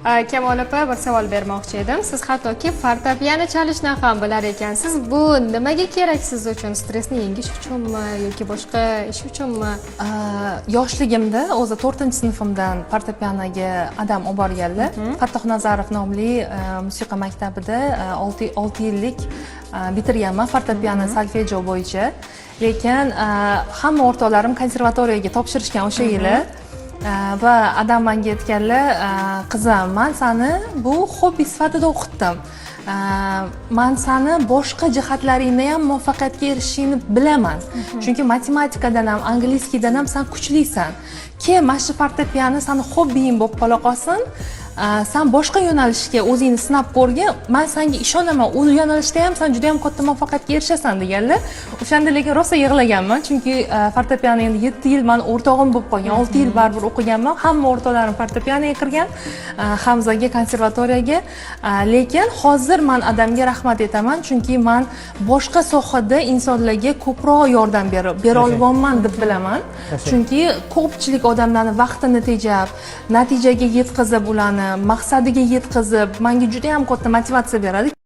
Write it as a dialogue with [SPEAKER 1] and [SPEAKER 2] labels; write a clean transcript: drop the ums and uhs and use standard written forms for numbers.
[SPEAKER 1] Kamol opa, bir savol bermoqchi edim. Siz hattoki fortepiano chalishni ham bilar ekansiz. Bu nimaga kerak siz uchun? Stressni yengish uchunmi yoki boshqa ish uchunmi?
[SPEAKER 2] Yoshligimda o'zi 4-sinfimdan fortepianoga adam olib borganlar. Fattoh Nazarov nomli musiqa maktabida 6 yillik bitirganman fortepiano solfejo bo'yicha. Lekin hamma o'rtoqlarim konservatoriyaga topshirishgan o'sha yili. Va adam menga aytganlar, qizim, men seni bu hobbi sifatida o'qitdim. Men seni boshqa jihatlaringda ham muvaffaqiyatga erishishingni bilaman. Chunki matematikadan ham, angliyskidan ham sen kuchlisan. Keyin mana shu fortepiano seni hobbing bo'lib qola qolsin. Sen boshqa yo'nalishga o'zingni sinab ko'rgin. Men senga ishonaman. U yo'nalishda ham sen juda ham katta muvaffaqiyatga erishasan deganlar. O'shanda lekin rosa yig'laganman, chunki fortepiano endi 7 yil men o'rtog'im bo'lib qolgan. 6 yil baribir o'qiganman. Hamma o'rtoqlarim fortepianoga kirgan, Hamzaga, konservatoriyaga. Lekin hozir men adamga rahmat aytaman, chunki men boshqa sohada insonlarga ko'proq yordam bera olmayman deb bilaman. Chunki ko'pchilik odamlarning vaqtini tejab, natijaga yetkazib ularni maqsadiga yetkazib, menga juda ham katta motivatsiya beradi.